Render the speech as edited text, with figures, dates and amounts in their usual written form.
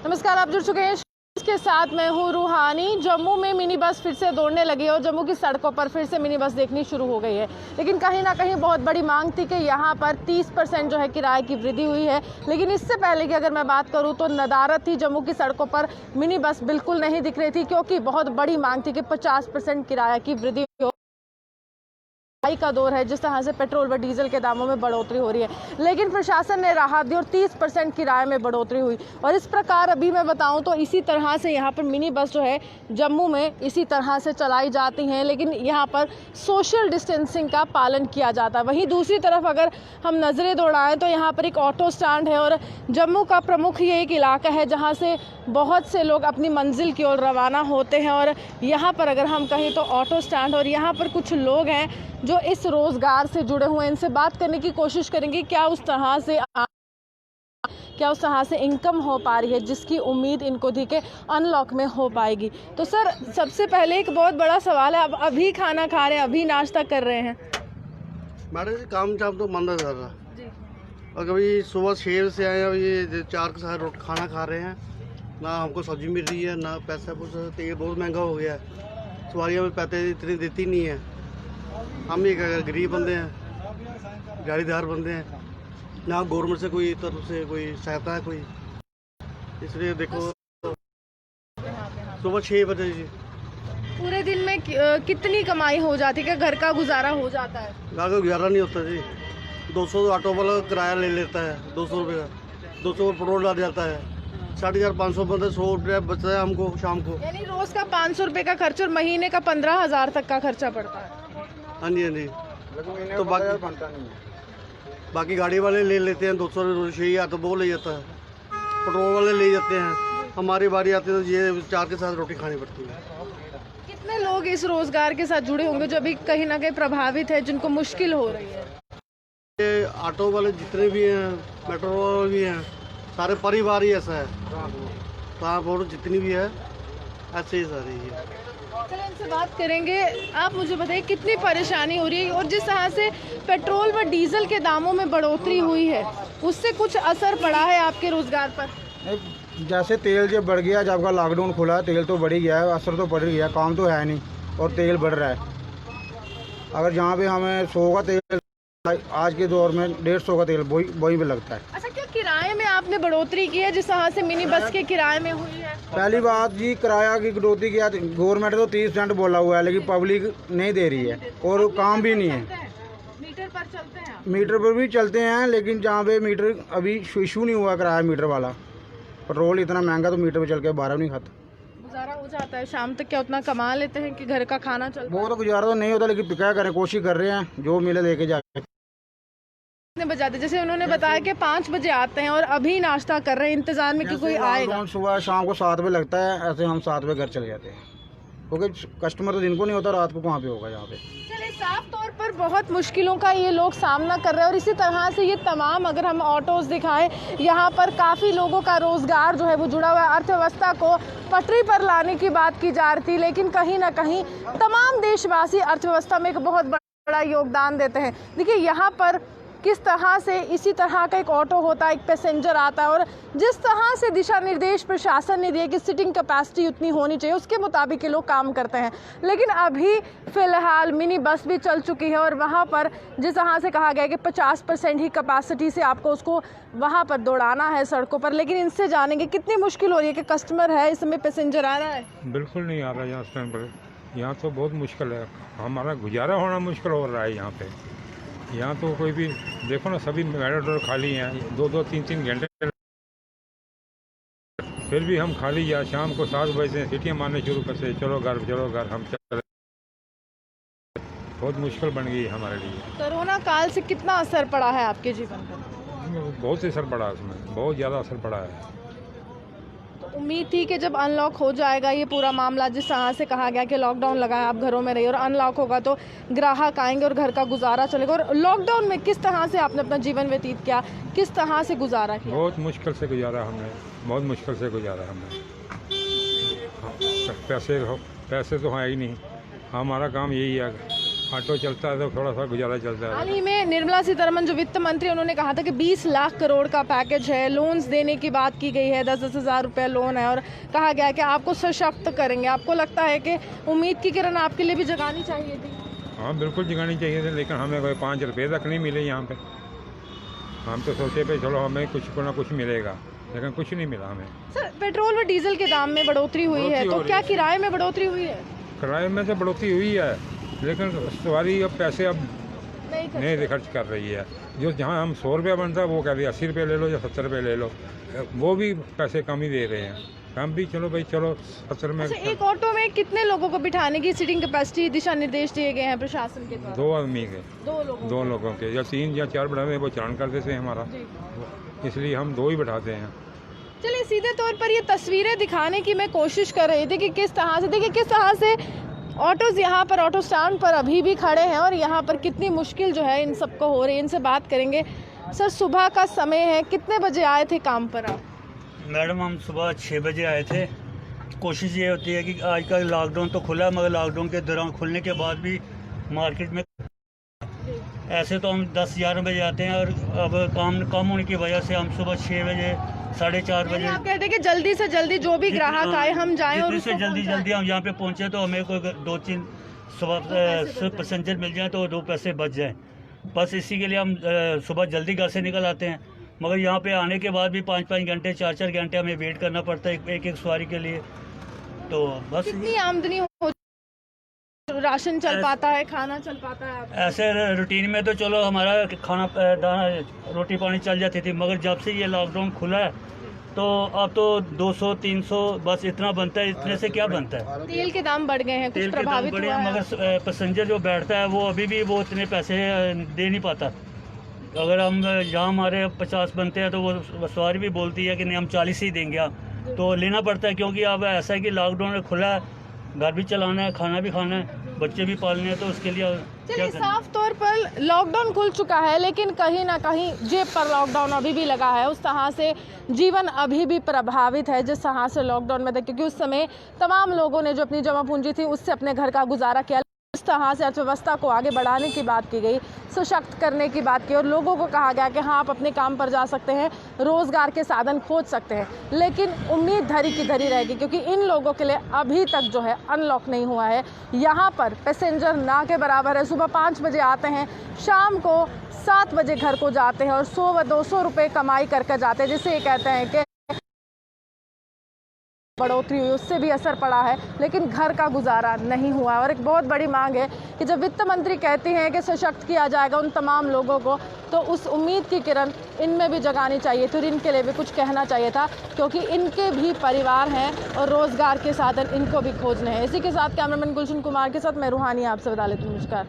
नमस्कार, आप जुड़ चुके हैं इसके साथ। मैं हूँ रूहानी। जम्मू में मिनी बस फिर से दौड़ने लगी है और जम्मू की सड़कों पर फिर से मिनी बस देखनी शुरू हो गई है। लेकिन कहीं ना कहीं बहुत बड़ी मांग थी कि यहाँ पर 30% जो है किराए की वृद्धि हुई है। लेकिन इससे पहले की अगर मैं बात करूँ तो नदारत थी, जम्मू की सड़कों पर मिनी बस बिल्कुल नहीं दिख रही थी, क्योंकि बहुत बड़ी मांग थी कि 50% किराए की वृद्धि हो। का दौर है, जिस तरह से पेट्रोल व डीजल के दामों में बढ़ोतरी हो रही है, लेकिन प्रशासन ने राहत दी और 30% किराए में बढ़ोतरी हुई। और इस प्रकार अभी मैं बताऊं तो इसी तरह से यहाँ पर मिनी बस जो है जम्मू में इसी तरह से चलाई जाती हैं, लेकिन यहाँ पर सोशल डिस्टेंसिंग का पालन किया जाता है। वहीं दूसरी तरफ अगर हम नज़रें दौड़ाएं तो यहाँ पर एक ऑटो स्टैंड है और जम्मू का प्रमुख ये एक इलाका है जहाँ से बहुत से लोग अपनी मंजिल की ओर रवाना होते हैं। और यहाँ पर अगर हम कहें तो ऑटो स्टैंड, और यहाँ पर कुछ लोग हैं जो इस रोजगार से जुड़े हुए हैं। इनसे बात करने की कोशिश करेंगे क्या उस तरह से इनकम हो पा रही है जिसकी उम्मीद इनको थी कि अनलॉक में हो पाएगी। तो सर, सबसे पहले एक बहुत बड़ा सवाल है, अब अभी खाना खा रहे हैं, अभी नाश्ता कर रहे हैं? मैडम जी, काम चाम तो मंदा चल रहा है। और कभी सुबह 6 बजे से आए, अब ये 4 के साथ रोटी खाना खा रहे हैं। ना हमको सब्जी मिल रही है, ना पैसा तेल बहुत महंगा हो गया है। सवारियाँ में पैसे इतनी देती नहीं है। हम ही गरीब बंदे हैं, गाड़ीदार बंदे हैं, ना गवर्नमेंट से कोई तरफ से कोई सहायता है कोई। इसलिए देखो सुबह 6 बजे जी। पूरे दिन में कितनी कमाई हो जाती है? क्या घर का गुजारा हो जाता है? घर का गुजारा नहीं होता जी। 200 ऑटो वाला किराया ले लेता है, 200 रुपये का। 200 पेट्रोल डाल जाता है, 4,500 बंदे 100 रुपये बचता है हमको शाम को। यानी रोज का 500 रुपये का खर्च और महीने का 15,000 तक का खर्चा पड़ता है। हाँ जी, हाँ जी। तो बाकी गाड़ी वाले ले लेते हैं 200 रुपये, या तो वो ले जाता है, पेट्रोल वाले ले जाते हैं। हमारी बारी आती है तो ये 4 के साथ रोटी खानी पड़ती है। कितने लोग इस रोजगार के साथ जुड़े होंगे जो अभी कहीं ना कहीं प्रभावित है, जिनको मुश्किल हो रही है? ये ऑटो वाले जितने भी हैं, मेट्रो वाले भी हैं, सारे परिवार ही ऐसा है। ट्रांसपोर्ट जितनी भी है ऐसे ही सारी है। चलिए इनसे बात करेंगे। आप मुझे बताइए कितनी परेशानी हो रही है, और जिस तरह से पेट्रोल व डीजल के दामों में बढ़ोतरी हुई है उससे कुछ असर पड़ा है आपके रोजगार पर? जैसे तेल जब बढ़ गया, जब का लॉकडाउन खुला, तेल तो बढ़ ही गया है, असर तो पड़ गया, काम तो है नहीं और तेल बढ़ रहा है। अगर जहाँ पे हमें 100 का तेल आज के दौर में 150 का तेल वही पे लगता है। अच्छा, क्या किराए में आपने बढ़ोतरी की है जिस तरह से मिनी बस के किराए में हुई है? पहली बात जी, किराया की कटौती किया, गवर्नमेंट तो 30% बोला हुआ है, लेकिन पब्लिक नहीं दे रही है और काम भी नहीं है। मीटर पर चलते हैं? मीटर पर भी चलते हैं, लेकिन जहाँ पे मीटर अभी इशू नहीं हुआ किराया मीटर वाला, पेट्रोल इतना महंगा तो मीटर पे चल के 12 नहीं खाता। गुजारा हो जाता है शाम तक? क्या उतना कमा लेते हैं कि घर का खाना चलता है? वो तो गुजारा तो नहीं होता, लेकिन क्या करें, कोशिश कर रहे हैं, जो मिले लेके जाके। कितने बजे आते हैं? जैसे उन्होंने बताया कि 5 बजे आते हैं और अभी नाश्ता कर रहे हैं इंतजार में कि कोई आएगा। सुबह शाम को 7 बजे लगता है, ऐसे हम 7 बजे घर चले जाते हैं, क्योंकि कस्टमर तो दिन को नहीं होता, रात को कहाँ पे होगा यहाँ पे। चलिए, साफ तौर पर बहुत मुश्किलों का ये लोग सामना कर रहे हैं। और इसी तरह से ये तमाम, अगर हम ऑटोज दिखाएं, यहाँ पर काफ़ी लोगों का रोजगार जो है वो जुड़ा हुआ है। अर्थव्यवस्था को पटरी पर लाने की बात की जा रही थी, लेकिन कहीं ना कहीं तमाम देशवासी अर्थव्यवस्था में एक बहुत बड़ा योगदान देते हैं। देखिए यहाँ पर किस तरह से इसी तरह का एक ऑटो होता है, एक पैसेंजर आता है, और जिस तरह से दिशा निर्देश प्रशासन ने दिए कि सीटिंग कैपेसिटी उतनी होनी चाहिए, उसके मुताबिक ये लोग काम करते हैं। लेकिन अभी फ़िलहाल मिनी बस भी चल चुकी है और वहाँ पर जिस तरह से कहा गया कि 50% ही कैपेसिटी से आपको उसको वहाँ पर दौड़ाना है सड़कों पर। लेकिन इनसे जानेंगे कितनी मुश्किल हो रही है कि कस्टमर है, इस समय पैसेंजर आ रहा है? बिल्कुल नहीं आ रहा यहाँ टाइम पर। यहाँ तो बहुत मुश्किल है, हमारा गुजारा होना मुश्किल हो रहा है यहाँ पे। यहाँ तो कोई भी देखो ना, सभी मेट्रो खाली हैं, 2-2, 3-3 घंटे, फिर भी हम खाली। या शाम को 7 बजे से सीटियाँ मारने शुरू करते, चलो घर हम चले। बहुत मुश्किल बन गई हमारे लिए। कोरोना काल से कितना असर पड़ा है आपके जीवन पर? बहुत असर पड़ा है उसमें, बहुत ज़्यादा असर पड़ा है। उम्मीद थी कि जब अनलॉक हो जाएगा ये पूरा मामला, जिस तरह से कहा गया कि लॉकडाउन लगा है, आप घरों में रहिए, और अनलॉक होगा तो ग्राहक आएंगे और घर का गुजारा चलेगा। और लॉकडाउन में किस तरह से आपने अपना जीवन व्यतीत किया, किस तरह से गुजारा किया? बहुत मुश्किल से गुजारा हमने, बहुत मुश्किल से गुजारा हमने। पैसे तो हैं ही नहीं, हमारा काम यही है ऑटो चलता है तो थोड़ा सा गुजारा चलता हाल है। ही में निर्मला सीतारमण जो वित्त मंत्री, उन्होंने कहा था कि 20 लाख करोड़ का पैकेज है, लोन्स देने की बात की गई है, 10-10 हज़ार रुपये लोन है और कहा गया है कि आपको सशक्त करेंगे। आपको लगता है कि उम्मीद की किरण आपके लिए भी जगानी चाहिए थी? हाँ बिल्कुल जगानी चाहिए थी, लेकिन हमें कोई 5 रुपये तक नहीं मिले यहाँ पे। हम तो सोचे पे चलो हमें कुछ ना कुछ मिलेगा, लेकिन कुछ नहीं मिला हमें। सर, पेट्रोल व डीजल के दाम में बढ़ोतरी हुई है, तो क्या किराए में बढ़ोतरी हुई है? किराए में तो बढ़ोतरी हुई है, लेकिन सवारी अब पैसे अब नहीं खर्च कर रही है। जो जहाँ हम 100 रुपया बनता है वो कह रही है 80 रुपये ले लो या 70 रुपये ले लो, वो भी पैसे कम ही दे रहे हैं। हम भी चलो भाई चलो 70 में। अच्छा, एक ऑटो में कितने लोगों को बिठाने की सीटिंग कैपेसिटी दिशा निर्देश दिए गए हैं प्रशासन के द्वारा? 2 आदमी के, 2 लोगों के, या 3 या 4 बढ़ाते हैं वो चालान कर देते हैं हमारा, इसलिए हम 2 ही बैठाते हैं। चलिए, सीधे तौर पर ये तस्वीरें दिखाने की मैं कोशिश कर रही थी कि किस तरह से ऑटोज़ यहाँ पर ऑटो स्टैंड पर अभी भी खड़े हैं और यहाँ पर कितनी मुश्किल जो है इन सबको हो रही है। इनसे बात करेंगे। सर, सुबह का समय है, कितने बजे आए थे काम पर आप? मैडम, हम सुबह 6 बजे आए थे। कोशिश ये होती है कि आजकल लॉकडाउन तो खुला है, मगर लॉकडाउन के दौरान खुलने के बाद भी मार्केट में ऐसे तो हम 10-11 बजे आते हैं और अब काम कम होने की वजह से हम सुबह 6 बजे 4:30 बजे आप कहते हैं कि जल्दी से जल्दी जो भी ग्राहक आए हम जाएं और जितनी से जल्दी हम यहाँ पे पहुँचे तो हमें कोई 2-3 सुबह पैसेंजर मिल जाए तो 2 पैसे बच जाएं। बस इसी के लिए हम सुबह जल्दी घर से निकल आते हैं, मगर यहाँ पे आने के बाद भी 5-5 घंटे 4-4 घंटे हमें वेट करना पड़ता है एक सवारी के लिए। तो बस कितनी आमदनी हो, राशन चल पाता है, खाना चल पाता है आपका? ऐसे रूटीन में तो चलो हमारा खाना दाना रोटी पानी चल जाती थी, मगर जब से ये लॉकडाउन खुला है तो अब तो 200-300 बस इतना बनता है। इतने से क्या बनता है? तेल के दाम बढ़ गए हैं, कुछ तेल के दाम प्रभावित बढ़े हुआ हैं, है? मगर पैसेंजर जो बैठता है वो अभी भी वो इतने पैसे दे नहीं पाता। अगर हम यहाँ हमारे 50 बनते हैं तो वो सवारी भी बोलती है कि नहीं हम 40 ही देंगे आप, तो लेना पड़ता है क्योंकि अब ऐसा है कि लॉकडाउन खुला है, घर भी चलाना है, खाना भी खाना है, बच्चे भी पालने हैं, तो उसके लिए चलिए, साफ तौर पर लॉकडाउन खुल चुका है, लेकिन कहीं ना कहीं जेब पर लॉकडाउन अभी भी लगा है। उस तरह से जीवन अभी भी प्रभावित है जिस तरह से लॉकडाउन में था, क्योंकि उस समय तमाम लोगों ने जो अपनी जमा पूंजी थी उससे अपने घर का गुजारा किया। इस तरह से अर्थव्यवस्था को आगे बढ़ाने की बात की गई, सशक्त करने की बात की और लोगों को कहा गया कि हाँ, आप अपने काम पर जा सकते हैं, रोजगार के साधन खोज सकते हैं, लेकिन उम्मीद धरी की धरी रहेगी, क्योंकि इन लोगों के लिए अभी तक जो है अनलॉक नहीं हुआ है। यहाँ पर पैसेंजर ना के बराबर है। सुबह 5 बजे आते हैं, शाम को 7 बजे घर को जाते हैं और 100 व 200 रुपये कमाई करके जाते हैं, जिसे ये कहते हैं कि बढ़ोतरी हुई उससे भी असर पड़ा है, लेकिन घर का गुजारा नहीं हुआ। और एक बहुत बड़ी मांग है कि जब वित्त मंत्री कहती हैं कि सशक्त किया जाएगा उन तमाम लोगों को, तो उस उम्मीद की किरण इनमें भी जगानी चाहिए थी और इनके लिए भी कुछ कहना चाहिए था, क्योंकि इनके भी परिवार हैं और रोजगार के साधन इनको भी खोजने हैं। इसी के साथ कैमरामैन गुलशन कुमार के साथ मैं रूहानी आपसे विदा लेती हूँ। नमस्कार।